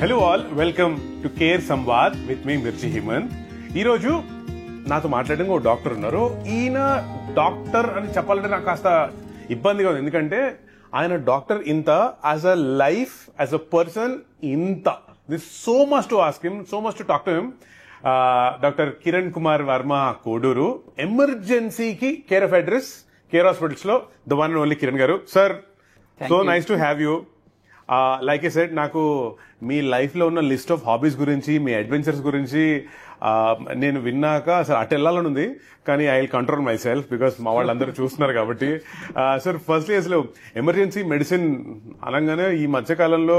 Hello all, welcome to care Samvad with me Mirchi Himanth. ఈరోజు నాతో మాట్లాడడానికి ఒక డాక్టర్ ఉన్నారు. ఈయన డాక్టర్ అని చెప్పాలంటే నాకు కాస్త ఇబ్బందిగా ఉంది, ఎందుకంటే ఆయన డాక్టర్ ఇంత, as a life, as a person ఇంత. This so much to ask him, so much to talk to him. Doctor Kiran Kumar Varma, Koduru. ఎమర్జెన్సీకి care of address care hospitals లో the one and only Kiran గారు. Sir, so nice to have you. Like I said, నాకు మీ life లో ఉన్న list of hobbies గురించి, మీ adventures గురించి నేను విన్నాక అసలు అటు వెళ్ళాలని ఉంది, కానీ I will control my self because మా వాళ్ళందరూ చూస్తున్నారు కాబట్టి. సార్, ఫస్ట్లీ అసలు ఎమర్జెన్సీ మెడిసిన్ అనగానే ఈ మధ్యకాలంలో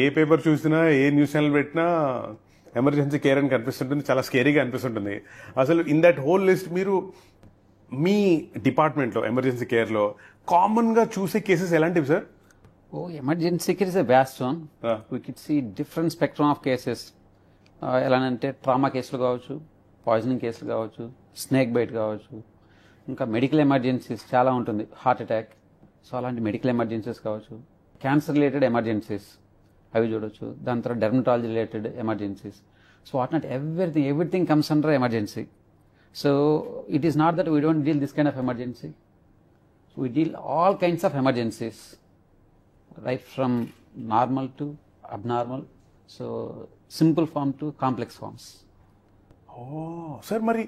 ఏ పేపర్ చూసినా, ఏ న్యూస్ ఛానల్ పెట్టినా ఎమర్జెన్సీ కేర్ అని కనిపిస్తుంటుంది. చాలా స్కేరీగా అనిపిస్తుంటుంది. అసలు ఇన్ దట్ హోల్ లిస్ట్ మీరు మీ డిపార్ట్మెంట్ లో ఎమర్జెన్సీ కేర్ లో కామన్ గా చూసే కేసెస్ ఎలాంటివి sir? Emergency care is a vast one. We get see different spectrum of cases. ఎలానంటే ట్రామా కేసులు కావచ్చు, పాయిజనింగ్ కేసులు కావచ్చు, స్నేక్ బైట్ కావచ్చు, ఇంకా మెడికల్ ఎమర్జెన్సీస్ చాలా ఉంటుంది, హార్ట్ అటాక్. సో అలాంటి మెడికల్ ఎమర్జెన్సీస్ కావచ్చు, క్యాన్సర్ రిలేటెడ్ ఎమర్జెన్సీస్ అవి చూడొచ్చు. దాని తర్వాత dermatology related emergencies. So what not everything comes under emergency. So it is not that we don't deal this kind of emergency. We deal all kinds of emergencies, right from normal to abnormal, so simple form to complex forms. Sir, మరి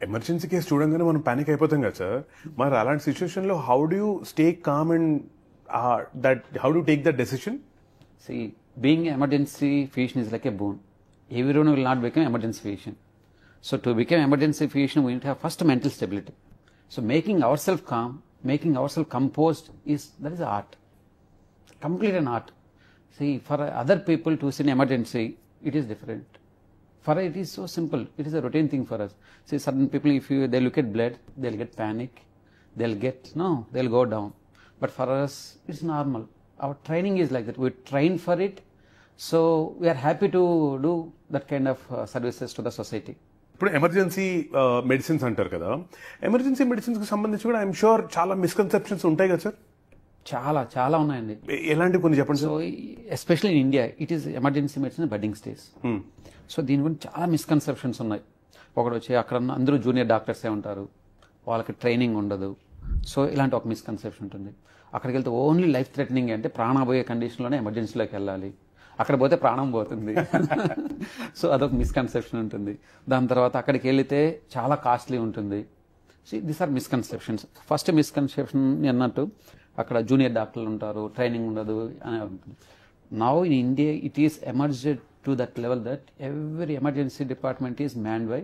emergency case చూడంగానే మనం panic అయిపోతాం కదా sir. మరి అలాంటి situation లో how do you stay calm and how do take that decision? See, being an emergency physician is like a boon. Everyone will not become emergency physician. So to become emergency physician, we need to have first mental stability. So making ourselves calm, making ourselves composed, that is art, complete an art. See, for other people to see an emergency, it is different. For it is so simple, it is a routine thing for us. See, certain people, if they look at blood, they'll get panic, they'll go down. But for us, it's normal. Our training is like that. We train for it, so we are happy to do that kind of services to the society. ఇప్పుడు emergency medicines అంటారు కదా, emergency medicines కి సంబంధించి కూడా I'm sure చాలా misconceptions ఉంటాయి కదా sir? చాలా ఉన్నాయండి. ఎలాంటి కొన్ని చెప్పండి so especially in India it is emergency medicine budding stage. So దీని గురించి చాలా మిస్కన్సెప్షన్స్ ఉన్నాయి. ఒకటి వచ్చి అక్కడ అందరూ జూనియర్ డాక్టర్సే ఉంటారు, వాళ్ళకి ట్రైనింగ్ ఉండదు. సో ఇలాంటి ఒక మిస్కన్సెప్షన్ ఉంటుంది. అక్కడికి వెళ్తే ఓన్లీ లైఫ్ థ్రెటనింగ్ అంటే ప్రాణపోయే కండిషన్లోనే ఎమర్జెన్సీలోకి వెళ్ళాలి, అక్కడ పోతే ప్రాణం పోతుంది. సో అదొక మిస్కన్సెప్షన్ ఉంటుంది. దాని తర్వాత అక్కడికి వెళితే చాలా కాస్ట్లీ ఉంటుంది. So these are misconceptions. First misconception అన్నట్టు అక్కడ జూనియర్ డాక్టర్లు ఉంటారు, ట్రైనింగ్ ఉండదు అని ఉంటుంది. Now in India it is emerged to that level that every emergency department is manned by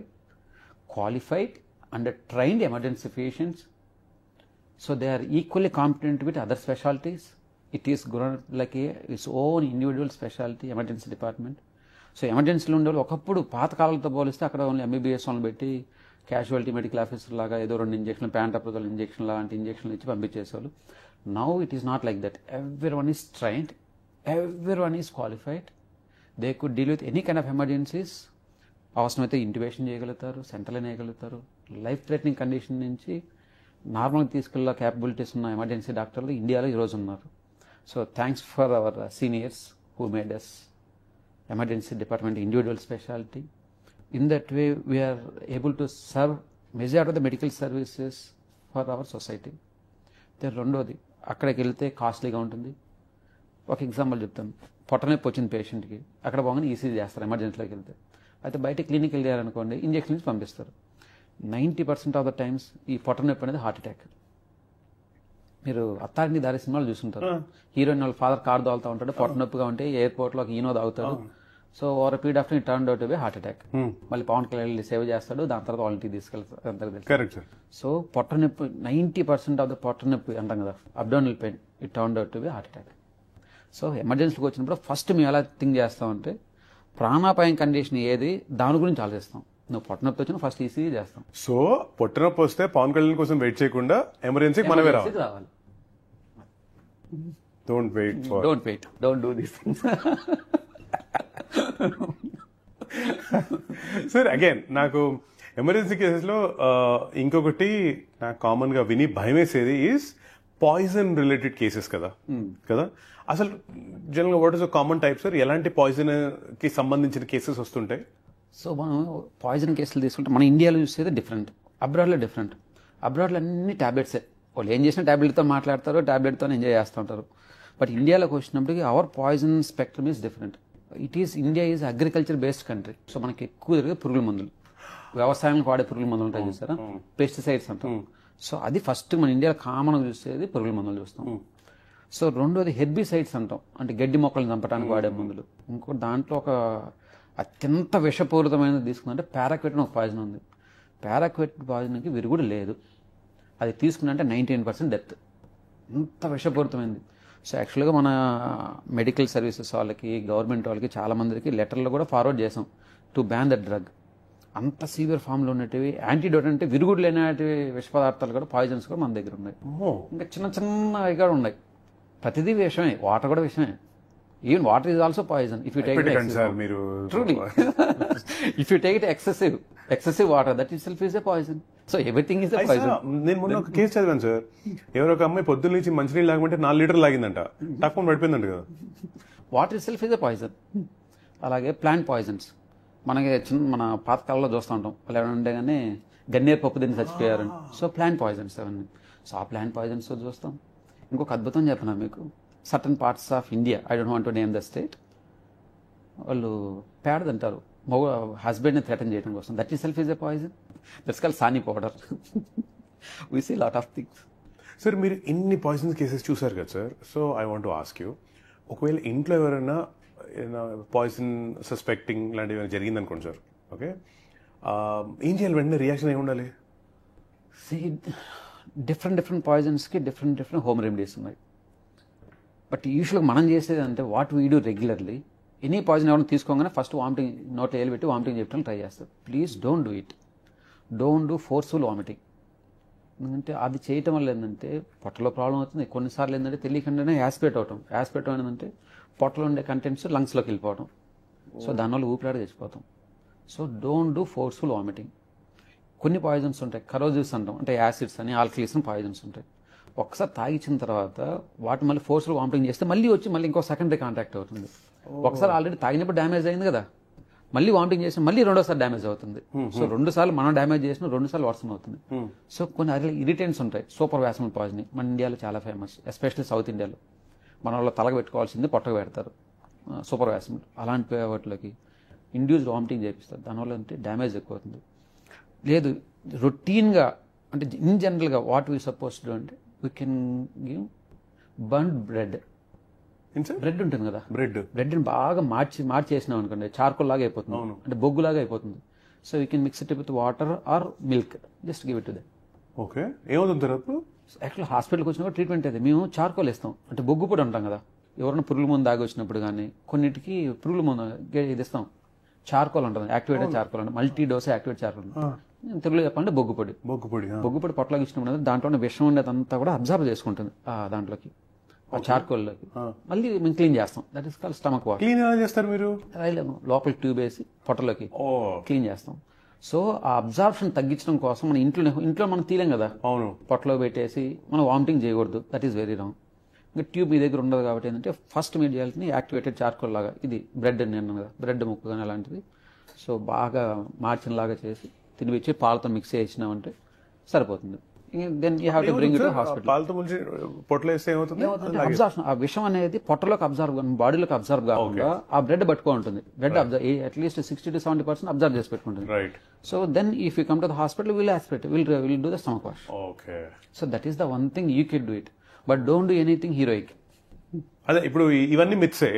qualified and trained emergency patients. So they are equally competent with other specialties. It is grown like its own individual specialty, emergency department. So ఎమర్జెన్సీలో ఉండేవాళ్ళు ఒకప్పుడు పాతకాలంతో పోలిస్తే అక్కడ only MBBS వాళ్ళని పెట్టి casualty medical officer లాగా ఏదో 2 ఇంజక్షన్లు, ప్యాంటాప్రోజోల్ ఇంజక్షన్ లాంటి ఇంజక్షన్లు ఇచ్చి పంపించేసేవాళ్ళు. Now it is not like that. Everyone is trained, everyone is qualified. They could deal with any kind of emergencies. అవసరమైతే ఇంటిబేషన్ చేయగలుగుతారు, సెంట్రల్ వేయగలుగుతారు. లైఫ్ థ్రెటనింగ్ కండిషన్ నుంచి నార్మల్గా తీసుకెళ్ళే క్యాపబిలిటీస్ ఉన్న ఎమర్జెన్సీ డాక్టర్లు ఇండియాలో ఈరోజు ఉన్నారు. So thanks for our seniors who made us emergency department individual speciality. In that way we're able to serve majority of the medical services for our society. రెండోది, అక్కడికి వెళ్తే కాస్ట్లీగా ఉంటుంది. ఒక ఎగ్జాంపుల్ చెప్తాను. పొట్టనొప్పి వచ్చింది పేషెంట్కి, అక్కడ పోగానే ఈసీజీ చేస్తారు ఎమర్జెన్సీలోకి వెళ్తే. అయితే బయట క్లినిక్ వెళ్ళారనుకోండి, ఇంజక్షన్ నుంచి పంపిస్తారు. 90% ఆఫ్ ద టైమ్స్ ఈ పొట్టనొప్పి అనేది హార్ట్ అటాక్. మీరు అత్తారింటి దారి సినిమాలు చూస్తుంటారు. హీరోయిన్ వాళ్ళ ఫాదర్ కార్ తోలుతూ ఉంటాడు, పొట్టనొప్పిగా ఉంటే ఎయిర్పోర్ట్లో ఈనో తాగుతాడు. So over period of time turn out by heart attack. మళ్ళీ పవన్ కళ్యాణ్ సేవ చేస్తాడు, దాని తర్వాత వాళ్ళ ఇంటికి తీసుకెళ్తారు. సో పొట్టనొప్పి 90% ఆఫ్ ద పొట్టనొప్పి అంటాం కదా, abdominal pain, it turn out by heart attack. So ఎమర్జెన్సీకి వచ్చినప్పుడు ఫస్ట్ మేము ఎలా థింక్ చేస్తామంటే, ప్రాణాపాయం కండిషన్ ఏది దాని గురించి ఆలోచిస్తాం. నువ్వు పొట్టనొప్పి వచ్చినా ఫస్ట్ ఈసీజీ చేస్తాం. సో పొట్టనొప్పి వస్తే పవన్ కళ్యాణ్ కోసం వెయిట్ చేయకుండా ఎమర్జెన్సీకి మనమే రావాలి. Don't wait, don't do these things. Sir, again నాకు ఎమర్జెన్సీ కేసెస్ లో ఇంకొకటి నాకు కామన్ గా విని భయం వేసేది ఈజ్ పాయిజన్ రిలేటెడ్ కేసెస్ కదా కదా అసలు జనరల్గా what is the common type sir? ఎలాంటి పాయిజన్ కి సంబంధించిన కేసెస్ వస్తుంటాయి? సో మనం పాయిజన్ కేసులు తీసుకుంటే మన ఇండియాలో చూసేది డిఫరెంట్, అబ్రాడ్లో డిఫరెంట్. అబ్రాడ్లో అన్ని ట్యాబ్లెట్సే, వాళ్ళు ఏం చేసినా ట్యాబ్లెట్తో మాట్లాడతారు, ట్యాబ్లెట్తో ఎంజాయ్ చేస్తుంటారు. బట్ ఇండియాలోకి వచ్చినప్పటికీ our poison spectrum is different. India is agriculture based country. So మనకి ఎక్కువ జరిగే పురుగుల మందులు, వ్యవసాయానికి వాడే పురుగుల మందులు ఉంటాయి చూసారా, పెస్టిసైడ్స్ అంటాం. సో అది ఫస్ట్ మన ఇండియాలో కామన్గా చూసేది పురుగుల మందులు చూస్తాం. సో రెండోది హెర్బిసైడ్స్ అంటాం, అంటే గడ్డి మొక్కలను చంపడానికి వాడే మందులు. ఇంకో దాంట్లో ఒక అత్యంత విషపూరితమైనది తీసుకుందంటే పారాక్వెట్ అని ఒక పాయిజన్ ఉంది. పారాక్వెట్ పాయిజన్కి విరుగుడు లేదు, అది తీసుకుంటే 99% డెత్. అంత విషపూరితమైంది. సో యాక్చువల్గా మన మెడికల్ సర్వీసెస్ వాళ్ళకి, గవర్నమెంట్ వాళ్ళకి చాలా మందికి లెటర్లు కూడా ఫార్వర్డ్ చేసాం టు బ్యాన్ దట్ డ్రగ్. అంత సీవియర్ ఫామ్లో ఉన్నటివి యాంటీడోట్ అంటే విరుగుడు లేనటివి విష పదార్థాలు కూడా, పాయిజన్స్ కూడా మన దగ్గర ఉన్నాయి. ఇంకా చిన్న చిన్నవి కూడా ఉన్నాయి. ప్రతిదీ విషమే, వాటర్ కూడా విషమే. Even water is also poison if you take truly. If you take it excessive water, that itself is a poison. So everything is a poison. నేను మొన్న ఒక కేసు చదివాను సార్, ఎవరో ఒక అమ్మాయి పొద్దున్న నుంచి మంచినీళ్ళు లాగమంటే 4 లీటర్లు లాగిందంట, తక్కువ పడిపోయిందంట కదా. Water it self is a poison. అలాగే ప్లాంట్ పాయిజన్స్ మనకి మన పాతకాలంలో చూస్తూ ఉంటాం, వాళ్ళు ఏమైనా ఉంటే కానీ గన్నేరు పప్పు తిని చచ్చిపోయారని. So plant poisons so. సో ఆ ప్లాంట్ పాయిజన్స్ చూస్తాం. ఇంకొక అద్భుతం చెప్పినా మీకు, certain parts of India, I don't want to name the state, వాళ్ళు పేడ తింటారు హస్బెండ్ని థ్రెటన్ చేయడం కోసం. That is self is a poison. That's called సానీ powder. We see lot of things. Sir మీరు ఇన్ని పాయిజన్ కేసెస్ చూసారు కదా sir, so I want to ask you, ఒకవేళ ఇంట్లో ఎవరైనా పాయిజన్ సస్పెక్టింగ్ లాంటివి ఏమైనా జరిగింది అనుకోండి సార్, ఓకే, ఏం చేయాలి? వెంటనే రియాక్షన్ ఏమి ఉండాలి? డిఫరెంట్ పాయిజన్స్కి డిఫరెంట్ హోమ్ రెమెడీస్ ఉన్నాయి. బట్ యూజువల్గా మనం చేసేది అంటే what we do regularly, any poison ఎవరైనా తీసుకోగానే ఫస్ట్ వామిటింగ్, నోట్ వేలు పెట్టి వామిటింగ్ చెప్పడానికి ట్రై చేస్తారు. Please don't do it. Don't do forceful vomiting. ఎందుకంటే అది చేయటం వల్ల ఏంటంటే పొట్టలో ప్రాబ్లం అవుతుంది. కొన్నిసార్లు ఏంటంటే తెలియకుండానే యాస్పిరేట్ అవటం. యాస్పిరేట్ ఏంటంటే పొట్టలో ఉండే కంటెంట్స్ లంగ్స్లోకి వెళ్ళిపోవడం. సో దానివల్ల ఊపిరాడి చచ్చిపోతాం. So don't do forceful vomiting. కొన్ని పాయిజన్స్ ఉంటాయి, కరోజివ్స్ అంటాం, అంటే యాసిడ్స్ అని, ఆల్కలీస్ అని పాయిజన్స్ ఉంటాయి. ఒకసారి తాగిచ్చిన తర్వాత వాటి మళ్ళీ ఫోర్స్ఫుల్ వామిటింగ్ చేస్తే మళ్ళీ ఇంకో సెకండరీ కాంటాక్ట్ అవుతుంది. ఒకసారి ఆల్రెడీ తాగినప్పుడు డ్యామేజ్ అయింది కదా, మళ్ళీ వామిటింగ్ చేసి మళ్ళీ రెండోసారి డ్యామేజ్ అవుతుంది. సో 2 సార్లు మనం డ్యామేజ్ చేసిన 2 సార్లు వర్షం అవుతుంది. సో కొన్ని అదే ఇరిటెంట్స్ ఉంటాయి. సూపర్ వ్యాసమల్ పాయిజనింగ్ మన ఇండియాలో చాలా ఫేమస్, ఎస్పెషల్లీ సౌత్ ఇండియాలో. మన వాళ్ళు తలగ పెట్టుకోవాల్సింది పొట్టకు పెడతారు, సూపర్ వ్యాసమల్. అలాంటి వాటిలోకి ఇండ్యూస్డ్ వామిటింగ్ చేపిస్తారు. దానివల్ల అంటే డ్యామేజ్ ఎక్కువ అవుతుంది. లేదు రొటీన్గా అంటే ఇన్ జనరల్గా వాట్ వీ సపోజ్ టు అంటే we can give burned bread. Bread ఉంటుంది కదా, బ్రెడ్ని బాగా మార్చేసినాం అనుకోండి, చార్కోల్ లాగా అయిపోతుంది, అంటే బొగ్గు లాగా అయిపోతుంది. So you can mix it with water are milk, just give it to them. Okay, ఏమవుతుంది తర్వాత? యాక్చువల్ హాస్పిటల్కి వచ్చినప్పుడు ట్రీట్మెంట్ అయితే మేము చార్కోల్ ఇస్తాం, అంటే బొగ్గు పొడి అంటాం కదా. ఎవరైనా పురుగుల మందు దాగి వచ్చినప్పుడు కానీ కొన్నిటికి పురుగుల మందు ఇది ఇస్తాం, చార్కోల్ ఉంటుంది, యాక్టివేటెడ్ చార్కోల్ అంటే మల్టీ డోస్ యాక్టివేట్ చార్కోల్. తెలుగులో చెప్పాలంటే బొగ్గు పొడి పొట్టలోకి ఇచ్చినప్పుడు దాంట్లో విషం ఉండేదంతా కూడా అబ్జర్వ్ చేసుకుంటుంది దాంట్లోకి, ఆ చార్కోల్లోకి. మళ్ళీ మేము క్లీన్ చేస్తాం. That is called stomach wash. Clean ఎలా చేస్తారు మీరు? లోపల ట్యూబ్ వేసి పొట్టలోకి క్లీన్ చేస్తాం. సో ఆ అబ్జార్ప్షన్ తగ్గించడం కోసం మన ఇంట్లో మనం తీలేం కదా, అవును, పొట్టలో పెట్టేసి మనం వామిటింగ్ చేయకూడదు. That is very wrong. ఇంకా ట్యూబ్ మీ దగ్గర ఉండదు కాబట్టి ఏంటంటే ఫస్ట్ మీరు చేయాల్సింది యాక్టివేటెడ్ చార్కోల్ లాగా, ఇది బ్రెడ్ అని అన్నాను కదా, బ్రెడ్ ముక్క కానీ అలాంటిది. సో బాగా మార్చినలాగా చేసి తినిపించి పాలతో మిక్స్ చేసినామంటే సరిపోతుంది. Then you have to bring it to hospital. పాలతో ముంచి పొట్టలో వేస్తే ఏమవుతుంది? అబ్జార్ప్షన్, ఆ విషం అనేది పొట్టలోకి అబ్జర్వ్, బాడీలోకి అబ్జర్వ్ కాకుండా ఆ బ్రెడ్ పట్టుకో ఉంటుంది. బ్రెడ్ అట్లీస్ట్ 60 to 70% అబ్జర్వ్ చేసి పెట్టుకుంటుంది. So then if you come to the hospital will aspirate, will do the stomach wash. So that is the one thing you can do it, but don't do anything heroic. అదే ఇప్పుడు ఇవన్నీ మిత్సే,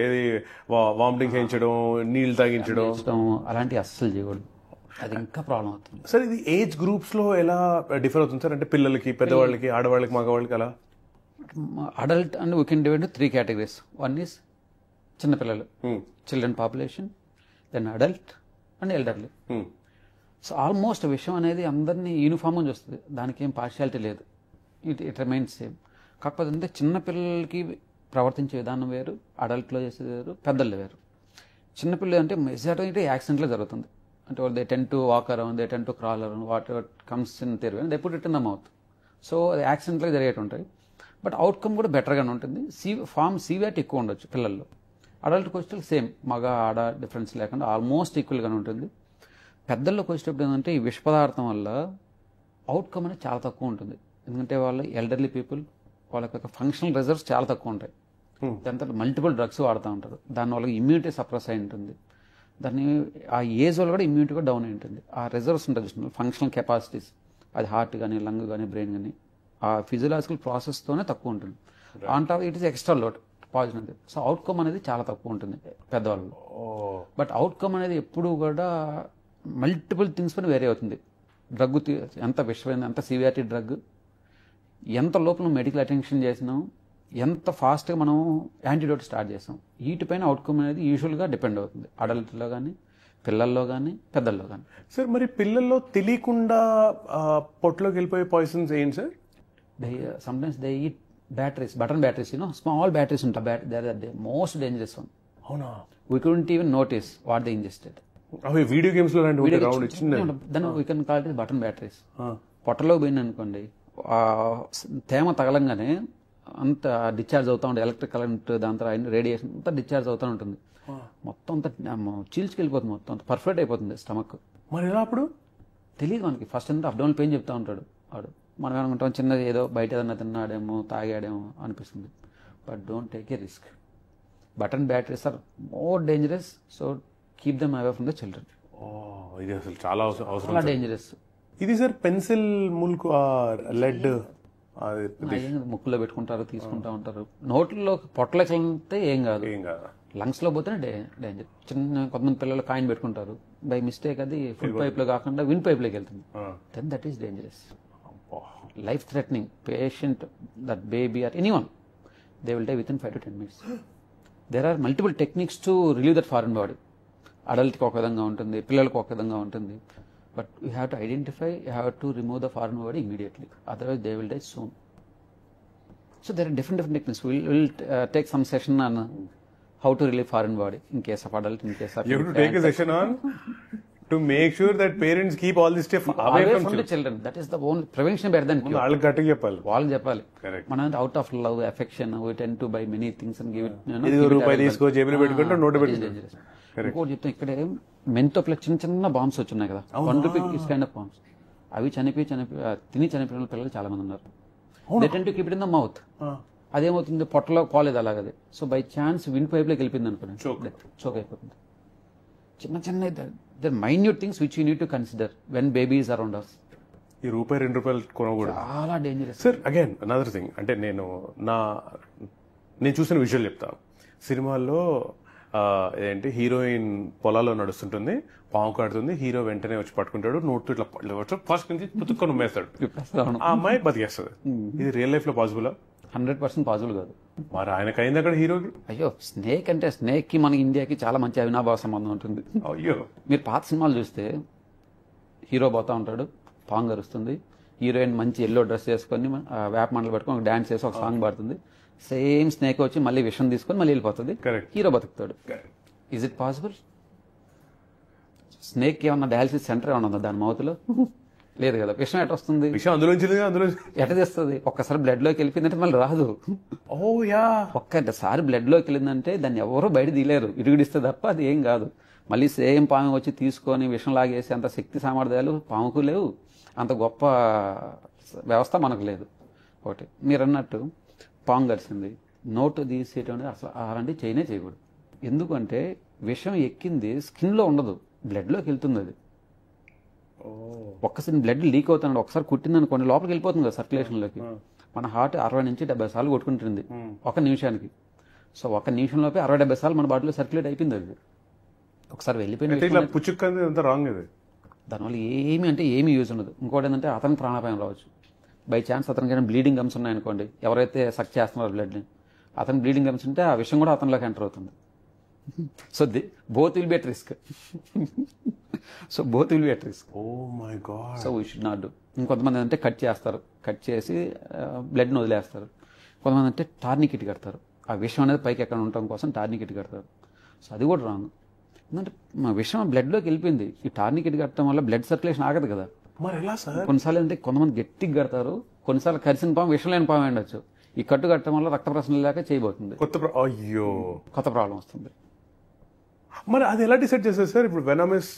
vomiting చేయించడం, నీళ్లు తాగించడం అలాంటివి అస్సలు చేయకూడదు. అది ఇంకా ప్రాబ్లం అవుతుంది. సార్ ఇది ఏజ్ గ్రూప్స్ లో ఎలా డిఫర్ అవుతుంది సార్? అంటే పిల్లలకి, పెద్దవాళ్ళకి, ఆడవాళ్ళకి, మగవాళ్ళకి అలా? Adult and we can divide 3 categories. One is చిన్నపిల్లలు, children population, then adult and elderly. So almost విషయం అనేది అందరినీ యూనిఫామ్గా చూస్తుంది, దానికి ఏం పార్షియాలిటీ లేదు. It remains same. కాకపోతే అంటే చిన్నపిల్లలకి ప్రవర్తించే విధానం వేరు, అడల్ట్లో చేసేది వేరు, పెద్దలు వేరు. చిన్నపిల్లలు అంటే మెజారిటీ యాక్సిడెంట్లో జరుగుతుంది. అంటే they ten to walk around, they ten to crawl around, what ever comes in there way they put it in the mouth. So అది యాక్సిడెంట్గా జరిగేటి ఉంటాయి. బట్ అవుట్కమ్ కూడా బెటర్గానే ఉంటుంది. ఫామ్ సివియారిటీ ఎక్కువ ఉండొచ్చు పిల్లల్లో. అడల్ట్కి వచ్చేటప్పుడు సేమ్ మగ ఆడ డిఫరెన్స్ లేకుండా ఆల్మోస్ట్ ఈక్వల్గానే ఉంటుంది. పెద్దల్లోకి వచ్చేటప్పుడు ఏంటంటే ఈ విష పదార్థం వల్ల అవుట్కమ్ అనేది చాలా తక్కువ ఉంటుంది. ఎందుకంటే వాళ్ళు ఎల్డర్లీ పీపుల్, వాళ్ళ యొక్క ఫంక్షనల్ రిజర్వ్స్ చాలా తక్కువ ఉంటాయి. దాని తర్వాత మల్టిపుల్ డ్రగ్స్ వాడుతూ ఉంటారు. దానివల్ల ఇమ్యూనిటీ సప్రెస్ అయి ఉంటుంది. దాన్ని ఆ ఏజ్ వల్ల కూడా ఇమ్యూనిటీ కూడా డౌన్ అయి ఉంటుంది. ఆ రిజర్వ్స్ ఉంటుంది ఫంక్షనల్ కెపాసిటీస్, అది హార్ట్ కానీ లంగ్ కానీ బ్రెయిన్ కానీ ఆ ఫిజియలాజికల్ ప్రాసెస్తోనే తక్కువ ఉంటుంది. On top it is extra load poison అనేది. సో అవుట్కమ్ అనేది చాలా తక్కువ ఉంటుంది పెద్దవాళ్ళు. బట్ అవుట్కమ్ అనేది ఎప్పుడు కూడా మల్టిపుల్ థింగ్స్ పైన వేరే అవుతుంది. డ్రగ్ ఎంత విషమైన, ఎంత సివియారిటీ డ్రగ్, ఎంత లోపల మెడికల్ అటెన్షన్ చేసినాం, ఎంత ఫాస్ట్గా మనం యాంటీడోట్ స్టార్ట్ చేస్తాం, వీటిపైన అవుట్కమ్ అనేది యూజువల్గా డిపెండ్ అవుతుంది. అడల్ట్లో కానీ, పిల్లల్లో కానీ, పెద్దల్లో కానీ. సార్ మరి పిల్లల్లో తెలియకుండా పొట్టులోకి వెళ్ళిపోయే పాయిజన్స్ ఏంటి sir? Sometimes they eat batteries, button batteries, small batteries ఉంటాయి. They most dangerous one. అవునా? We couldn't even notice what they ingested. అవి వీడియో గేమ్స్ లో దాన్ని we can call it button batteries. పొట్టలో పోయింది అనుకోండి, తేమ తగలంగానే అంత డిశ్చార్జ్ అవుతూ ఉంటుంది. ఎలక్ట్రిక్ కరెంట్, దాని తర్వాత రేడియేషన్ అంతా డిశ్చార్జ్ అవుతూ ఉంటుంది. మొత్తం అంతా చీల్చుకెళ్ళిపోతుంది, మొత్తం అంత పర్ఫెక్ట్ అయిపోతుంది స్టమక్. మరి ఎలా అప్పుడు తెలియదు మనకి. ఫస్ట్ అంతా అప్డౌన్ పెయిన్ చెప్తా ఉంటాడు వాడు. మనం అనుకుంటాం చిన్న ఏదో బయట ఏదన్నా తిన్నాడేమో తాగాడేమో అనిపిస్తుంది. But don't take a risk. Button batteries are more dangerous. So keep them away from the children. ఇది అసలు చాలా అవసరం, చాలా డేంజరస్. ఇది సార్ పెన్సిల్ ముల్క్ లెడ్ ముక్కులో పెట్టుకుంటారు, తీసుకుంటా ఉంటారు. నోట్లో పొట్టలోకి వెళ్తే ఏం కాదు, లంగ్స్ లో పోతేనే డేంజర్. చిన్న కొంతమంది పిల్లలు కాయిన్ పెట్టుకుంటారు, బై మిస్టేక్ అది ఫుడ్ పైప్ లో కాకుండా విన్ పైప్ లోకి వెళ్తుంది. Then that is dangerous, life threatening. Patient, that baby or anyone, they will die within 5 to 10 minutes. There are multiple techniques to relieve that foreign body. అడల్ట్కి ఒక విధంగా ఉంటుంది, పిల్లలకు ఒక విధంగా ఉంటుంది. But you have to identify, you have to remove the foreign body immediately. Otherwise, they will die soon. So there are different techniques. We'll take some session on how to relieve foreign body in case of adult, in case of... You have to take a session on to make sure that parents keep all this stuff away from the children. That is the only prevention better than cure. వాళ్ళకి గట్టిగా చెప్పాలి, వాళ్ళకి చెప్పాలి. Correct. మనం out of love, affection, we tend to buy many things and give it, ఇది రూపాయి తీసుకో జేబులో పెట్టుకుంటే నోటు పెట్టుకుంటే. ఇంకోటి చెప్తే ఇక్కడే మెంతోప్లెక్స్ చిన్న చిన్న బాంబ్స్ వచ్చున్నాయి కదా, 1 rupee is kind of bombs. అవి తిని చనిపోయిన పిల్లలు చాలా మంది ఉన్నారు. They tend to keep it in the mouth. అదేమవుతుంది, పొట్టలో కాలేదు అలాగది. So by chance wind pipe లోకి వెళ్ళిపోయింది అనుకోండి, చోక్ అయిపోతుంది. చిన్న చిన్న there minute things which you need to consider when babies around us. ఈ రూపాయి 2 రూపాయలు కొనకూడదు, చాలా dangerous. Sir again another thing, అంటే నేను చూసిన విజువల్ చెప్తా. సినిమాల్లో ఏంటి, హీరోయిన్ పొలాల్లో నడుస్తుంటుంది, పాము కాడుతుంది, హీరో వెంటనే వచ్చి పట్టుకుంటాడు, నోట్తో ఇట్లా ఫస్ట్ నుంచి పుతుక్కొని ఉమ్మేస్తాడు, ఆ అమ్మాయి బతికేస్తుంది. ఇది రియల్ లైఫ్ లో పాసిబులా? 100% పాసిబుల్ కాదు. మరి ఆయనకు అయింది అక్కడ హీరోకి. అయ్యో, స్నేక్ అంటే స్నేక్ కి మన ఇండియాకి చాలా మంచి అవినాభావ సంబంధం ఉంటుంది. అయ్యో, మీరు పాత సినిమాలు చూస్తే హీరో పోతా ఉంటాడు, పాము గరుస్తుంది, హీరోయిన్ మంచి ఎల్లో డ్రెస్ వేసుకొని వేప మండలు పట్టుకొని ఒక డాన్స్ చేసి ఒక సాంగ్ పాడుతుంది, సేమ్ స్నేక్ వచ్చి మళ్ళీ విషం తీసుకొని మళ్ళీ వెళ్ళిపోతుంది, హీరో బతుకుతాడు. Is it possible? స్నేక్ ఏమన్నా డయాలసిస్ సెంటర్ ఏమన్నా ఉందా దాని మౌత్లో? లేదు కదా. విషం ఎట వస్తుంది? విషం అందులో ఎట తెస్తుంది? ఒక్కసారి బ్లడ్ లోకి వెళ్ళిపోయిందంటే మళ్ళీ రాదు. ఒక్కసారి బ్లడ్ లోకి వెళ్ళిందంటే దాన్ని ఎవరో బయట తీయలేరు, ఇరుగుడిస్తే తప్ప అది ఏం కాదు. మళ్ళీ సేమ్ పాము వచ్చి తీసుకొని విషం లాగేసి అంత శక్తి సామర్థ్యాలు పాముకు లేవు, అంత గొప్ప వ్యవస్థ మనకు లేదు. ఒకటి మీరు అన్నట్టు పాము కలిసింది, నోటు తీసేయటం అసలు అలాంటివి చేయకూడదు. ఎందుకంటే విషం ఎక్కింది స్కిన్లో ఉండదు, బ్లడ్లోకి వెళ్తుంది. అది ఒక్కసారి బ్లడ్ లీక్ అవుతుంది, ఒకసారి కుట్టింది అనుకోండి లోపలికి వెళ్ళిపోతుంది కదా సర్క్యులేషన్లోకి. మన హార్ట్ 60 నుంచి 70 సార్లు కొట్టుకుంటుంది 1 నిమిషానికి. సో 1 నిమిషంలోపే 60-70 సార్లు మన బాడీలో సర్క్యులేట్ అయిపోయింది. అది ఒకసారి వెళ్ళిపోయింది. దానివల్ల ఏమీ యూజ్ ఉండదు. ఇంకోటి ఏంటంటే అతనికి ప్రాణాపాయం రావచ్చు. బై ఛాన్స్ అతనికైనా బ్లీడింగ్ గమ్స్ ఉన్నాయనుకోండి, ఎవరైతే సక్ చేస్తున్నారో బ్లడ్ని, అతని బ్లీడింగ్ గమ్స్ ఉంటే ఆ విషయం కూడా అతనిలోకి ఎంటర్ అవుతుంది. So both will be at risk. So we should not do. ఇంకొంతమంది అంటే కట్ చేస్తారు, కట్ చేసి బ్లడ్ని వదిలేస్తారు. కొంతమంది అంటే టార్నికిట్ కడతారు, ఆ విషం అనేది పైకి ఎక్కడ ఉండటం కోసం టార్నికిట్ కడతారు. సో అది కూడా రాంగ్. ఎందుకంటే మా విషం బ్లడ్లోకి వెళ్ళిపోయింది, ఈ టార్నికిట్ కట్టడం వల్ల బ్లడ్ సర్క్యులేషన్ ఆగదు కదా. మరి ఎలా సార్? కొన్నిసార్లు అంటే కొంతమంది గట్టిగా కడతారు, కొన్నిసార్లు కరిసిన పాము విషం లేని పాము ఉండొచ్చు. ఈ కట్టు కట్టడం వల్ల రక్త ప్రసరణ లేక చేయబోతుంది, అయ్యో కొత్త ప్రాబ్లం వస్తుంది. మరి అది ఎలా డిసైడ్ చేస్తారు సార్? ఇప్పుడు వెనామస్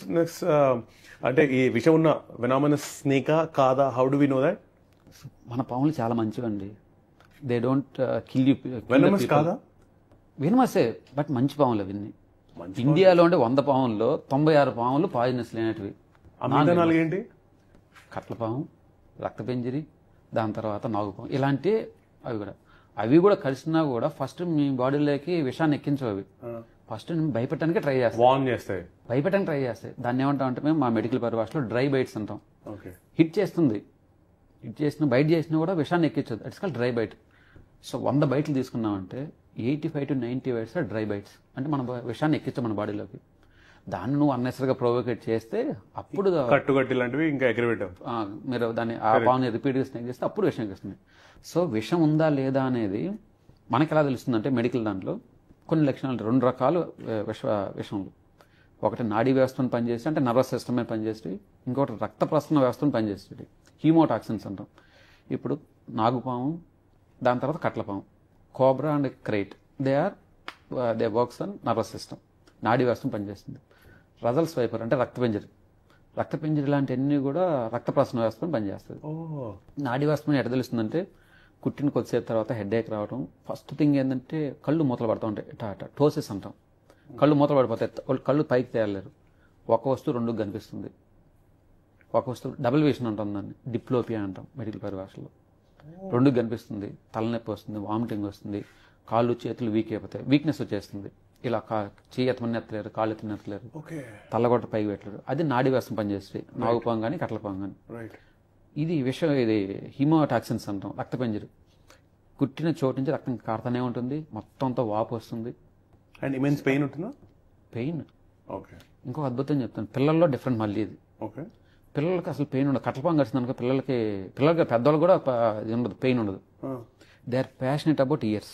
అంటే ఈ విషయం ఉన్న వెనామస్ స్నేకా కాదా? How do we know that? మన పాములు చాలా మంచివండి. They don't kill you. Venomous కాదా? వెనమసే, బట్ మంచి పాములు అవన్నీ. ఇండియాలో ఉండే 100 పాముల్లో 96 పాములు పాయిజనస్ లేనటివి. ఏంటి? కట్లపాము, రక్తపెంజరి, దాని తర్వాత నాగుపాము, ఇలాంటి అవి కూడా కలిసినా కూడా ఫస్ట్ మీ బాడీలోకి విషాన్ని ఎక్కించవు. అవి ఫస్ట్ భయపెట్టడానికి ట్రై చేస్తాయి, భయపెట్టడానికి ట్రై చేస్తాయి. దాన్ని ఏమంటాం అంటే మేము మా మెడికల్ పరిభాషలో డ్రై బైట్స్ అంటాం. హిట్ చేస్తుంది, హిట్ చేసిన బైట్ చేసినా కూడా విషాన్ని ఎక్కించదు. It's call dry bite. So 100 బైట్లు తీసుకున్నామంటే 85 to 90 బైట్స్ డ్రై బైట్స్, అంటే మన విషాన్ని ఎక్కించం మన బాడీలోకి. దాన్ని నువ్వు అన్నెసరిగా ప్రొవోకేట్ చేస్తే అప్పుడు కట్టుకట్టి లాంటివి ఇంకా అగ్రివేట్ మీరు దాన్ని ఆ పావుని రిపీట్గా స్నేక్ చేస్తే అప్పుడు విషం ఎక్కిస్తుంది. సో విషం ఉందా లేదా అనేది మనకి ఎలా తెలుస్తుందంటే మెడికల్ దాంట్లో కొన్ని లక్షణాలు, 2 రకాలు విషంలు. ఒకటి నాడీ వ్యవస్థను పనిచేసి అంటే నర్వస్ సిస్టమ్ మీద పనిచేసి, ఇంకొకటి రక్త ప్రసరణ వ్యవస్థను పనిచేసేది హీమోటాక్సిన్స్ అంటాం. ఇప్పుడు నాగుపాము, దాని తర్వాత కట్లపాము, cobra and krait, they works on nervous system, నాడీ వ్యవస్థను పనిచేస్తుంది. రజల్ స్వైపర్ అంటే రక్తపింజరి లాంటివన్నీ కూడా రక్త ప్రసరణ వ్యవస్థను పనిచేస్తుంది. నాడీ వ్యవస్థ ఎట్లా తెలుస్తుందంటే కుట్టిన కొద్దిసేపు తర్వాత హెడేక్ రావడం. ఫస్ట్ థింగ్ ఏంటంటే కళ్ళు మూతలు పడుతూ ఉంటాయి, టోసిస్ అంటాం. కళ్ళు మూతలు పడిపోతాయి, కళ్ళు పైకి తేయలేరు. ఒక వస్తువు 2 కనిపిస్తుంది, ఒక వస్తువు డబుల్ విజన్ అంటాం, దాన్ని డిప్లోపియా అంటాం మెడికల్ పరిభాషలో. 2 కనిపిస్తుంది, తలనొప్పి వస్తుంది, వామిటింగ్ వస్తుంది, కాళ్ళు చేతులు వీక్ అయిపోతాయి, వీక్నెస్ వచ్చేస్తుంది. ఇలా చెయ్యి ఎత్తమని ఎత్తలేరు, కాళ్ళు ఎత్తమని ఎత్తలేరు, తల్లగొట్ట పైకి పెట్టలేరు. అది నాడీ వ్యవస్థ పనిచేస్తుంది, నాగుపాము కానీ కట్లపాము కానీ. ఇది ఇది హీమోటాక్సిన్స్ అంటాం, రక్తపింజరి. కుట్టిన చోటు నుంచి రక్తం కారుతూనే ఉంటుంది, మొత్తం అంతా వాపు వస్తుంది. అండ్ ఇమెన్స్ పెయిన్ ఉంటుందా? పెయిన్. ఇంకో అద్భుతం చెప్తాను, పిల్లల్లో డిఫరెంట్ మళ్ళీ ఇది. పిల్లలకి అసలు పెయిన్ ఉండదు. కట్లపాము కరిచింది అనుకో పిల్లలకి పెద్దవాళ్ళు కూడా ఉండదు, పెయిన్ ఉండదు. They are passionate about ears.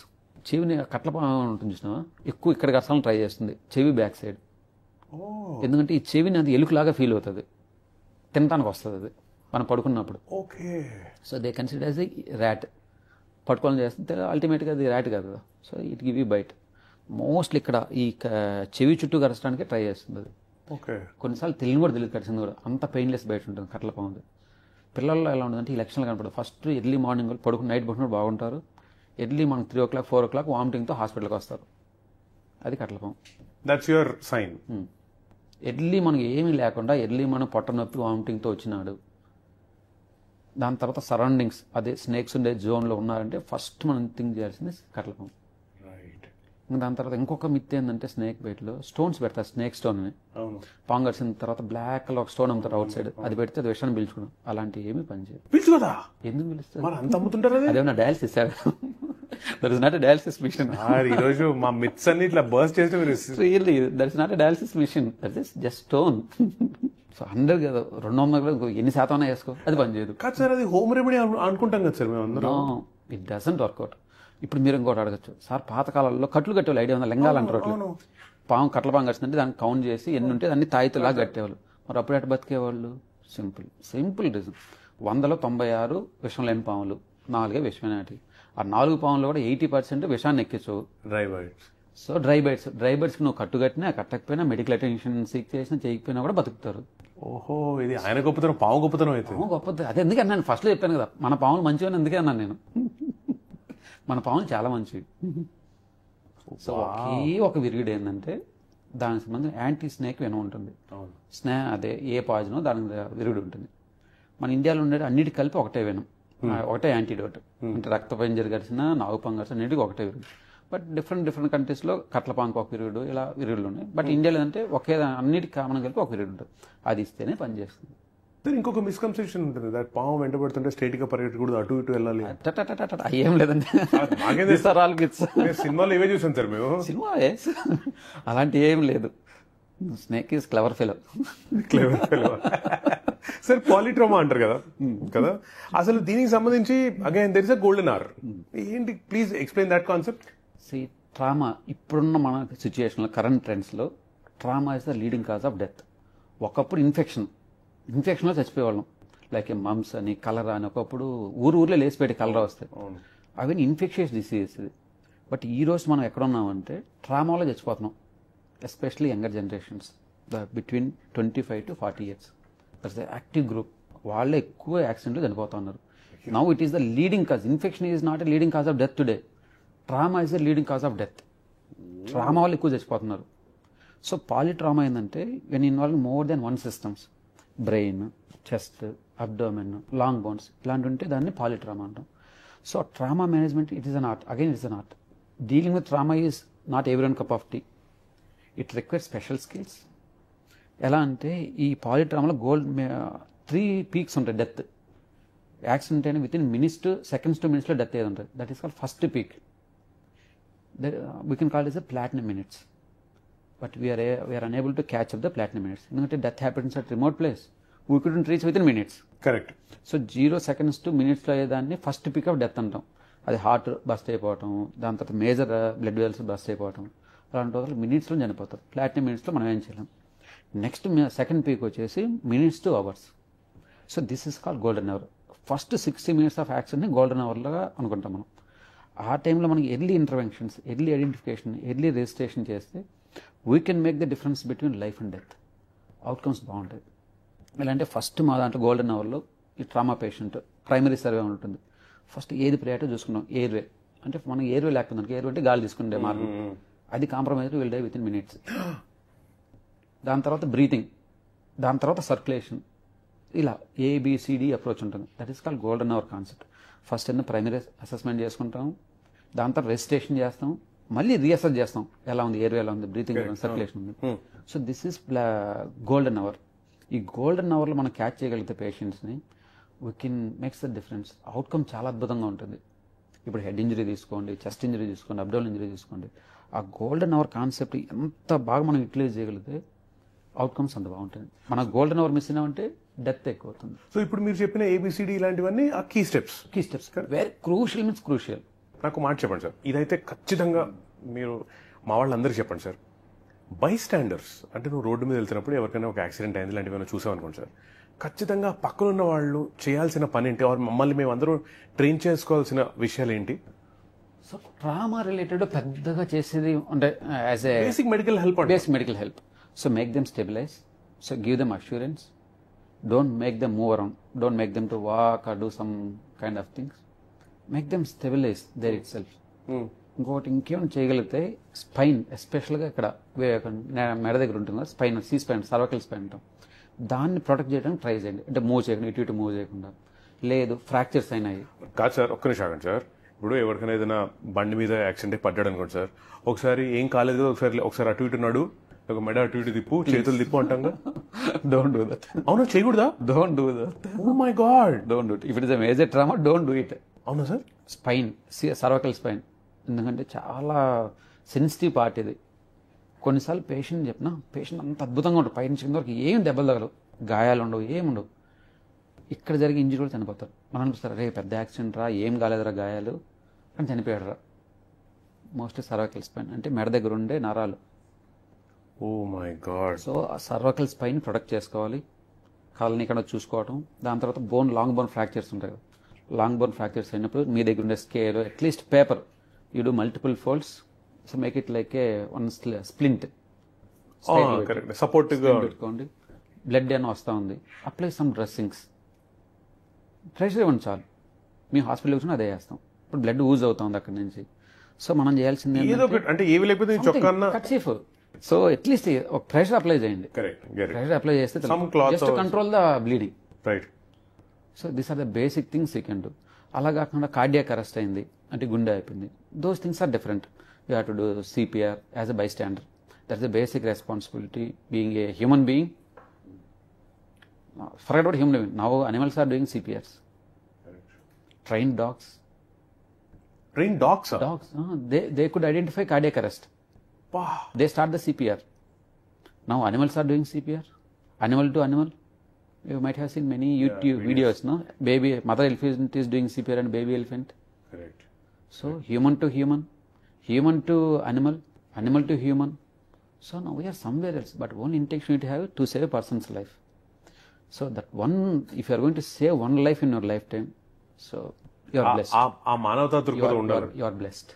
చెవిని కట్లపాము ఉంటుంది చూసినా ఎక్కువ ఇక్కడ కరసాలని ట్రై చేస్తుంది, చెవి బ్యాక్ సైడ్. ఎందుకంటే ఈ చెవిని అది ఎలుకలాగా ఫీల్ అవుతుంది, తినడానికి వస్తుంది అది మనం పడుకున్నప్పుడు. So they consider as a rat. పట్టుకోవాలని చేస్తే అల్టిమేట్గా అది ర్యాట్ కాదు కదా. So it give you bite. Mostly ఇక్కడ ఈ చెవి చుట్టూ కరచడానికి ట్రై చేస్తుంది అది. కొన్నిసార్లు తెలియని కూడా తెలియదు, కరిచింది కూడా. అంత పెయిన్లెస్ బయట ఉంటుంది కట్లపాము. పిల్లల్లో ఎలా ఉంటుందంటే ఈ లక్షణాలు కనపడదు. ఫస్ట్ ఎర్లీ మార్నింగ్ నైట్ పడుకున్నప్పుడు బాగుంటారు, ఎర్లీ మనకు 3 o'clock 4 o'clock వామిటింగ్తో హాస్పిటల్కి వస్తారు. అది కట్లపాము. That's your sign. ఎర్లీ మనకి ఏమీ లేకుండా ఎర్లీ మనం పొట్ట నొప్పి వామిటింగ్తో వచ్చినాడు, దాని తర్వాత సరౌండింగ్స్ అదే స్నేక్స్ ఉండే జోన్లో ఉన్నారంటే ఫస్ట్ మనం థింక్ చేయాల్సింది కట్లపాము. దాని తర్వాత ఇంకొక మిత్ ఏంటంటే స్నేక్ బైట్లో స్టోన్స్ పెడతారు, స్నేక్ స్టోన్ అని. పాము కరిచిన తర్వాత బ్లాక్ కలర్ ఒక స్టోన్ అమ్ముతారు అవుట్ సైడ్, అది పెడితే అది విషయాన్ని పీల్చుకోవడం. అలాంటి ఏమీ పనిచేయదు. ఎందుకు పిలుస్తారు? అదేమన్నా dialysis? That is not a dialysis machine. ఈరోజు మా మిత్స్ అన్ని ఇట్లా బర్స్ట్ చేస్తే that is not a dialysis machine, that is just stone. So 100 కదా 200 ఎన్ని శాతం వేసుకో, అది పనిచేయదు. కాదు సార్, అది హోమ్ రెమెడీ అనుకుంటాం కదా సార్ మేము అందరం. It doesn't work out. ఇప్పుడు మీరు ఇంకోటి అడగచ్చు, సార్ పాతకాలంలో కట్లు కట్టేవాళ్ళు, ఐడియా ఉందా? లెంగాలు అంటారు అట్లా. పాము కట్లపాము కట్టిందంటే దాన్ని కౌంట్ చేసి ఎన్ని ఉంటే అన్ని తాయితోలాగా కట్టేవాళ్ళు. మరి అప్పుడు ఎట్లా బతికేవాళ్ళు? Simple reason. 100లో 96 విషం లేని పాములు, 4 విషమైనటి. ఆ 4 పాములు కూడా 80% విషాన్ని ఎక్కించవు. Dry bites. సో డ్రై బైట్స్కి నువ్వు కట్టుకట్టినా కట్టకపోయినా మెడికల్ అటెన్షన్ సీక్ చేసినా చేయకపోయినా కూడా బతుకుతారు. ఓహో, ఇది ఆయన గొప్పతనం, పాము గొప్పతనం అయితే. పాము గొప్పతనం అదే. ఎందుకే నేను ఫస్ట్లో చెప్పాను కదా, మన పాములు మంచివని. ఎందుకే అన్నాను నేను, మన పాములు చాలా మంచివి. సో ఒక విరుగుడు ఏంటంటే దానికి సంబంధించిన యాంటీ స్నేక్ వెనం ఉంటుంది. అదే ఏ పాయిజనో దానికి విరుగుడు ఉంటుంది. మన ఇండియాలో ఉండే అన్నిటి కలిపి ఒకటే వెనం, ఒకటే యాంటీడోట్. అంటే రక్తపింజరి కరిచిన, నాగుపాము కరిచిన అన్నిటికీ ఒకటే విరుగుడు. బట్ డిఫరెంట్ కంట్రీస్లో కట్లపాముకి ఒక విరుగుడు, ఇలా విరుగుడులు ఉన్నాయి. బట్ ఇండియాలో అంటే ఒకే అన్నిటికి కామన్ కలిపి ఒక విరుగుడు ఉంటుంది, అది ఇస్తేనే పనిచేస్తుంది. ఇంకొక మిస్కన్సెప్షన్ ఉంటుంది, దట్ పాము వెంట పడుతుంటే స్ట్రైట్ గా పరిగెట్టకూడదు, అటు ఇటు వెళ్ళాలి. ఏం లేదండి, సినిమాలో ఏవే చూసాం సార్ మేము. సినిమా అలాంటి ఏం లేదు. Snake is clever fellow. Sir polytrauma అంటారు కదా, అసలు దీనికి సంబంధించి again there is a golden hour. ఏంటి, please explain that concept. Trauma ఇప్పుడున్న మన సిచ్యుయేషన్లో, కరెంట్ ట్రెండ్స్లో trauma is the leading cause of death. ఒకప్పుడు ఇన్ఫెక్షన్లో చచ్చిపోయేవాళ్ళం, లైక్ మమ్స్ అని, కలరా అని. ఒకప్పుడు ఊర్లో లేచిపెట్టి కలరా వస్తాయి. అవన్నీ ఇన్ఫెక్షియస్ డిసీజెస్ ఇది. బట్ ఈ రోజు మనం ఎక్కడ ఉన్నామంటే ట్రామాలో చచ్చిపోతున్నాం, especially younger generations between 25 to 40 years. That's the active group. వాళ్ళే ఎక్కువ యాక్సిడెంట్లు చనిపోతున్నారు. Now it is the leading cause. Infection is not a leading cause of death today. Trauma is the leading cause of death. Trauma వాళ్ళు ఎక్కువ చచ్చిపోతున్నారు. So polytrauma ఏంటంటే when involve more than one systems, brain, chest, abdomen, long bones ఇలాంటి ఉంటే దాన్ని polytrauma అంటాం. So trauma management it is an art. Again it's an art. Dealing with trauma is not every cup of tea. It requires special skills. ఎలా అంటే ఈ పాలిట్రామాలో 3 peaks ఉంటాయి death. Accident అయిన విత్ ఇన్ సెకండ్స్ టు మినిట్స్లో death ఏది ఉంటుంది. That is called first peak. We can call is the platinum minutes. But we are unable to catch up the platinum minutes. ఎందుకంటే death happens at remote place. We couldn't reach with in minutes. Correct. So 0 seconds to minutesలో అయ్యేదాన్ని first pick of death అంటాం. అది heart bust అయిపోవటం, దాని తర్వాత major blood wells bust అయిపోవటం, అలాంటి రోజులు మినిట్స్లో చనిపోతారు. ప్లాటినం మినిట్స్లో మనం ఏం చేయలేం. నెక్స్ట్ సెకండ్ పీక్ వచ్చేసి minutes to hours. So this is call golden hour. First 60 minutes of యాక్సిడెంట్ని గోల్డెన్ అవర్లాగా అనుకుంటాం మనం. ఆ టైంలో మనకి early interventions, early identification, early registration చేస్తే we can make the difference between life and death. Outcomes బాగుంటాయి. ఎలా అంటే ఫస్ట్ మా దాంట్లో గోల్డెన్ అవర్లో ఈ ట్రామా పేషెంట్ ప్రైమరీ సర్వే ఉంటుంది. ఫస్ట్ ఏది ప్రయారిటీ చూసుకున్నాం, ఎయిర్వే. అంటే మనకి ఎయిర్వే లేకపోతే ఎయిర్వే అంటే గాలి తీసుకుంటే మార్గం, అది compromise will day with in minutes. దాని తర్వాత బ్రీతింగ్, దాని తర్వాత సర్క్యులేషన్, ఇలా ABCD అప్రోచ్ ఉంటుంది. That is called golden our concept. First ఏమో ప్రైమరీ అసెస్మెంట్ చేసుకుంటాం, దాని తర్వాత రెజిస్ట్రేషన్ చేస్తాం, మళ్ళీ రీఅసెస్ చేస్తాం ఎలా ఉంది, ఎయిర్వే ఎలా ఉంది, బ్రీతింగ్ ఎలా ఉంది, సర్క్యులేషన్ ఉంది. So this is golden hour. ఈ గోల్డెన్ అవర్లో మనం క్యాచ్ చేయగలిగితే పేషెంట్స్ని we can makes the difference. Outcome చాలా అద్భుతంగా ఉంటుంది. ఇప్పుడు హెడ్ ఇంజరీ తీసుకోండి, చెస్ట్ ఇంజరీ తీసుకోండి, అబ్డోమినల్ ఇంజరీ తీసుకోండి. ఆ గోల్డెన్ అవర్ కాన్సెప్ట్ ఎంత బాగా మనం యూటిలైజ్ చేయగలిగితే అవుట్కమ్స్ అంత బాగుంటుంది. మన గోల్డెన్ అవర్ మిస్ అయినామంటే డెత్ ఎక్కువ అవుతుంది. సో ఇప్పుడు మీరు చెప్పిన ABCD ఇలాంటివన్నీ ఆ key steps. Very crucial means crucial. నాకు మాట చెప్పండి సార్, ఇదైతే ఖచ్చితంగా మీరు మా వాళ్ళందరికీ చెప్పండి సార్. బై స్టాండర్స్ అంటే నువ్వు రోడ్డు మీద వెళ్తున్నప్పుడు ఎవరికైనా ఒక యాక్సిడెంట్ అయింది ఇలాంటివి ఏమైనా చూసాం అనుకోండి సార్, ఖచ్చితంగా పక్కనున్న వాళ్ళు చేయాల్సిన పని ఏంటి, మమ్మల్ని మేము అందరూ ట్రైన్ చేసుకోవాల్సిన విషయాలు ఏంటి? సో ట్రామా రిలేటెడ్ పెద్దగా చేసేది అంటే as a basic medical help. So make them stabilize. So give them assurance. Don't make them move around. Don't make them to walk or do some kind of things. Make them stabilize there itself. ఇంకోటి ఇంకేమైనా చేయగలిగితే spine, ఎస్పెషల్గా ఇక్కడ మెడ దగ్గర ఉంటుంది కదా spine, spine, cervical spine అంటాం, దాన్ని ప్రొటెక్ట్ చేయడానికి ట్రై చేయండి. అంటే మూవ్ చేయకుండా, ఇటు మూవ్ చేయకుండా. లేదు ఫ్రాక్చర్స్ అయినాయి కాదు సార్, ఒక్క నిమిషం ఆగండి సార్. ఇప్పుడు ఎవరికైనా ఏదైనా బండి మీద యాక్సిడెంట్ పడ్డాడు అనుకోండి సార్, ఒకసారి ఏం కాలేదు కదా, ఒకసారి అటు ఇటు నాడు, ఒక మెడ అటు ఇటు తిప్పు, చేతులు తిప్పు అంటాం. Don't do that. అవునా, చేయకూడదా? Don't do that. Oh my God, don't do it. If it is a major trauma don't do it. అవునా సార్? స్పైన్, సర్వకల్ స్పైన్, ఎందుకంటే చాలా సెన్సిటివ్ పార్ట్ ఇది. కొన్నిసార్లు పేషెంట్ అంత అద్భుతంగా ఉంటుంది, పై నుంచి కింద వరకు ఏం దెబ్బలు తగలవు, గాయాలు ఉండవు, ఏముండవు. ఇక్కడ జరిగే ఇంజరీ కూడా చనిపోతారు. మనం అనిపిస్తారు రే పెద్ద యాక్సిడెంట్ రా, ఏం కాలేదురా గాయాలు అని, చనిపోయాడు రా. మోస్ట్లీ సర్వకల్ స్పైన్ అంటే మెడ దగ్గర ఉండే నరాలు. ఓ మై గాడ్. సో ఆ సర్వకల్ స్పైన్ ప్రొటెక్ట్ చేసుకోవాలి. కాళ్ళని ఇక్కడ చూసుకోవటం. దాని తర్వాత లాంగ్ బోన్ ఫ్రాక్చర్స్ ఉంటాయి కదా, లాంగ్ బోన్ ఫ్రాక్చర్స్ అయినప్పుడు మీ దగ్గర ఉండే scale, at least paper, you do multiple folds. So make it like A one splint support పెట్టుకోండి. బ్లడ్ ఏమైనా వస్తూ ఉంది, అప్లై సమ్ డ్రెస్సింగ్స్, ప్రెషర్ ఇవ్వండి చాలు. మీ హాస్పిటల్ వచ్చినా అదే చేస్తాం. ఇప్పుడు బ్లడ్ యూజ్ అవుతుంది అక్కడి నుంచి. సో మనం చేయాల్సింది అంటే ఏవి లేకపోతే కర్చీఫ్. సో అట్లీస్ట్ ఒక ప్రెషర్ అప్లై చేయండి. ప్రెషర్ అప్లై చేస్తే just control the bleeding. Right. So these are the basic things you can do. అలా కాకుండా కార్డియాక్ అరెస్ట్ అయింది అంటే గుండె అయిపోయింది, those things are different. You have to do CPR as a bystander. That's the basic responsibility being a human being. Forget about human being. Now animals are doing CPRs. Trained dogs. Dogs. They could identify cardiac arrest. Wow. They start the CPR. Now animals are doing CPR. Animal to animal. You might have seen many YouTube videos, no? Baby, mother elephant is doing CPR and baby elephant. Correct. So human to human, human to animal, animal to human. So now we are somewhere else. But one intention you have to save a person's life. So that one, if you are going to save one life in your lifetime, so You are blessed. ఆ మానవతా దృక్పథం ఉండాలి. You are blessed.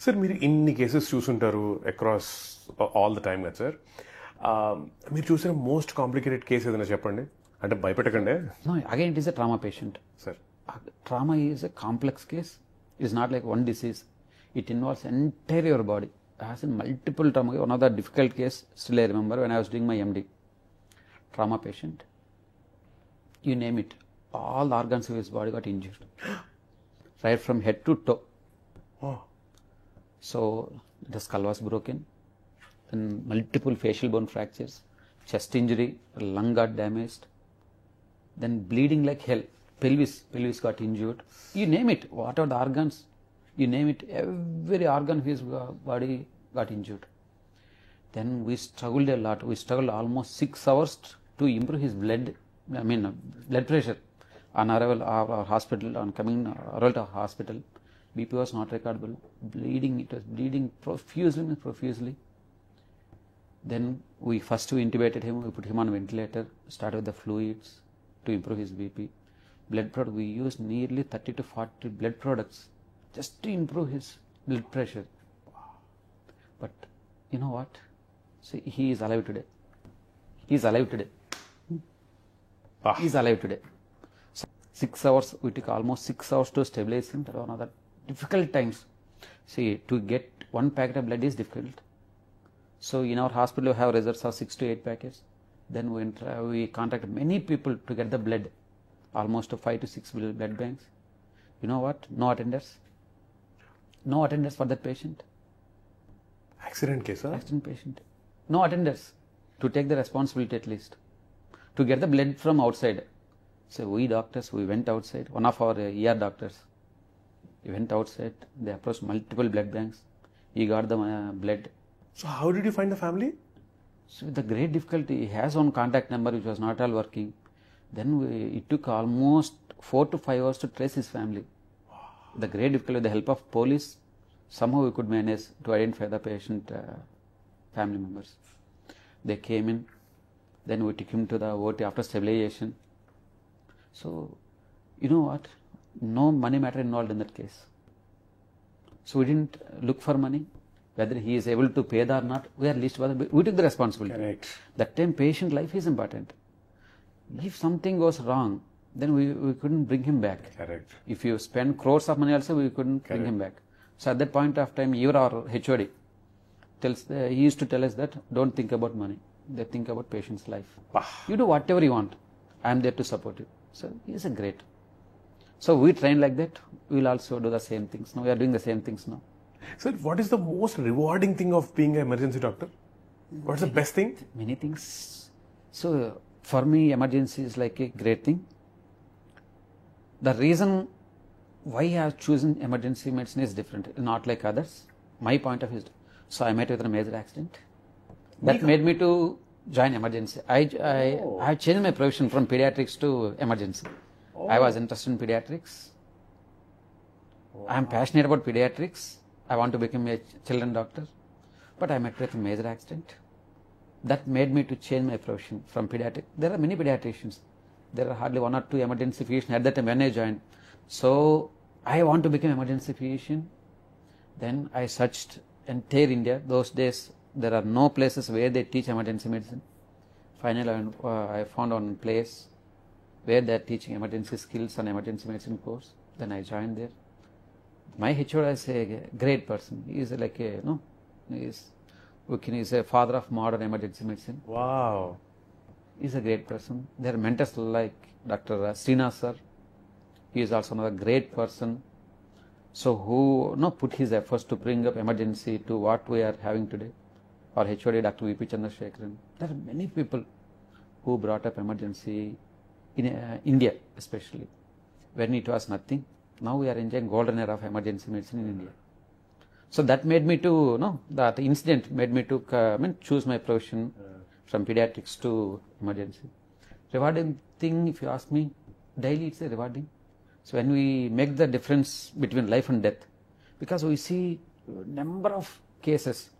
Sir మీరు ఇన్ని cases చూసుంటారు across all the time కదా sir. మీరు చూసిన మోస్ట్ కాంప్లికేటెడ్ కేసు ఏదైనా చెప్పండి, అంటే భయపెట్టకండి No, again it is a trauma patient. Sir. Trauma is a complex case. It is not like one disease. It involves entire your body. I have seen multiple trauma. One of the difficult case, still I remember when I was doing my MD. Trauma patient. You name it. All the organs of his body got injured. Right from head to toe. Oh. So the skull was broken. And multiple facial bone fractures. Chest injury. Lung got damaged. Then bleeding like hell. Pelvis got injured. You name it. What are the organs? You name it. Every organ of his body got injured. Then we struggled a lot. We struggled almost 6 hours to improve his blood pressure. On arrival our hospital, on coming arrival to hospital, BP was not recordable. Bleeding, it was bleeding profusely. Then we intubated him. We put him on ventilator. Started with the fluids to improve his BP. Blood product, we used nearly 30 to 40 blood products just to improve his blood pressure. But you know what? See, he is alive today. He is alive today. He is alive today. 6 hours, we took almost 6 hours to stabilize him. That was one of the difficult times. See, to get one packet of blood is difficult. So in our hospital we have reserves of 6 to 8 packets. Then we contacted many people to get the blood. Almost 5 to 6 blood banks. You know what? No attenders. No attenders for that patient. Accident కేసా? Accident patient. No attenders to take the responsibility at least. To get the blood from outside. So we doctors, we went outside. One of our ER doctors, he went outside. They approached multiple blood banks. He got the blood. So how did you find the family? So with the great difficulty, he has one contact number which was not all working. Then it took almost 4 to 5 hours to trace his family. The great difficulty, with the help of police, somehow we could manage to identify the patient family members. They came in, then we took him to the OT after stabilization. So, you know what? No money matter involved in that case. So we didn't look for money. Whether he is able to pay that or not, we are least bothered. We took the responsibility. Correct. That time patient life is important. If something goes wrong, then we couldn't bring him back. Correct. If you spend crores of money also, we couldn't bring him back. So at that point of time, even our HOD he used to tell us that don't think about money. They think about patient's life. You do whatever you want. I am there to support you. So he is a great. So we train like that. We will also do the same things. Now we are doing the same things now. Sir, what is the most rewarding thing of being an emergency doctor? What's the best thing? Many things. So for me, emergency is like a great thing. The reason why I have chosen emergency medicine is different, not like others. My point of view is, so I met with a major accident. That made me to join emergency. I have changed my profession from pediatrics to emergency. I was interested in pediatrics. I am passionate about pediatrics. I want to become a children doctor. But I met with a major accident. That made me to change my profession from pediatric. There are many pediatricians. There are hardly 1 or 2 emergency physicians at that time when I joined. So I want to become emergency physician. Then I searched entire India. Those days there are no places where they teach emergency medicine. Finally I found one place where they are teaching emergency skills and emergency medicine course. Then I joined there. My HOD is a great person. He is like a he is a father of modern emergency medicine. Wow. He is a great person. There are mentors like Dr. Srinath sir. He is also another great person. So who put his efforts to bring up emergency to what we are having today. Our HOD Dr. VP Chandrasekharan. There are many people who brought up emergency in India especially. When it was nothing. Now we are enjoying golden era of emergency medicine in India. So that made me to, that incident made me to choose my profession from pediatrics to emergency. Rewarding thing, if you ask me, daily it's a rewarding. So when we make the difference between life and death, because we see number of cases,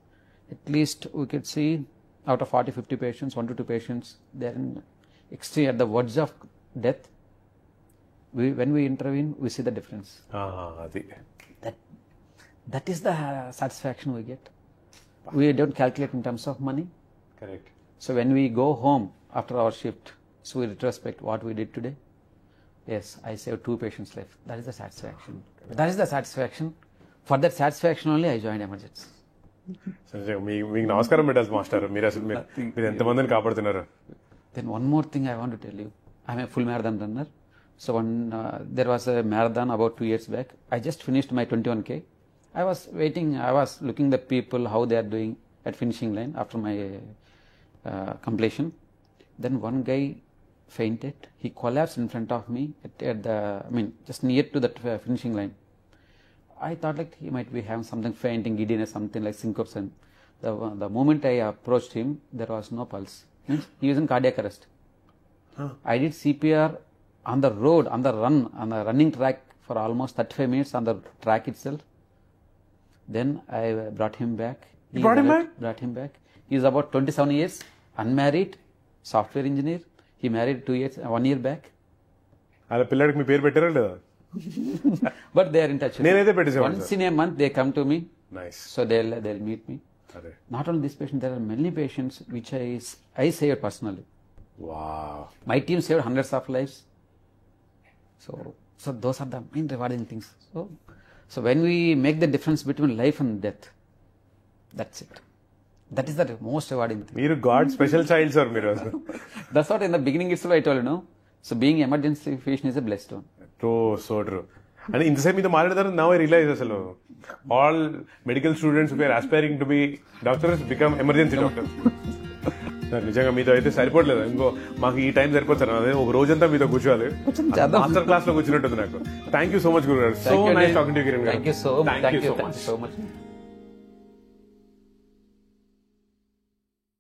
at least we could see out of 40-50 patients, 1 to 2 patients, they are in extreme at the verge of death. when we intervene, we see the difference. అది That is the satisfaction we get. We don't calculate in terms of money. Correct. So when we go home after our shift, so we retrospect what we did today. Yes, I saved 2 patients' life. That is the satisfaction. That is the satisfaction. For that satisfaction only, I joined emergency. మీకు నమస్కారం పెట్టాలి master. మీరు అసలు మీరు ఎంతమందిని కాపాడుతున్నారు. Then one more thing I want to tell you. I'm a full marathon runner. So there was a marathon about 2 years back. I just finished my 21K. I was waiting. I was looking the people how they are doing at finishing line after my completion. Then one guy fainted. He collapsed in front of me just near to that finishing line. I thought like he might be having something fainting, giddiness, something like syncopation. The moment I approached him, there was no pulse. Means he was in cardiac arrest. I did CPR on the road, on the running track for almost 35 minutes on the track itself. Then I brought him back. Brought him back. He is about 27 years, unmarried, software engineer. He married 1 year back. అలా పిల్లడికి మీ పేరు పెట్టారా లేదా? But they are in touch with నేనైతే me. పెట్టేసేవాడిని Once in a month they come to me. Nice. So they'll meet me. అరే Not only this patient, there are many patients which I saved personally. Wow. My team saved hundreds of lives. So those are the main rewarding things. So when we make the difference between life and death, that's it. That is the most rewarding thing. మీరు God special child sir మీరు. That's what in the beginning itself I told you, no? So being emergency physician is a blessed one. So true. అంటే ఇంతసేపు మీతో మాట్లాడతారు. Now I realize అసలు all medical students were aspiring to be doctors become emergency doctor. Sir నిజంగా మీతో అయితే సరిపోవట్లేదు. ఇంకో మాకు ఈ టైం సరిపోతుంది సార్. అదే ఒక రోజంతా మీతో కూర్చోవాలి. మాస్టర్ క్లాస్ లో కూర్చున్నట్టుంది నాకు. థ్యాంక్ యూ సో మచ్ గురు గారు. So nice talking to you Kiran గారు. Thank you so much.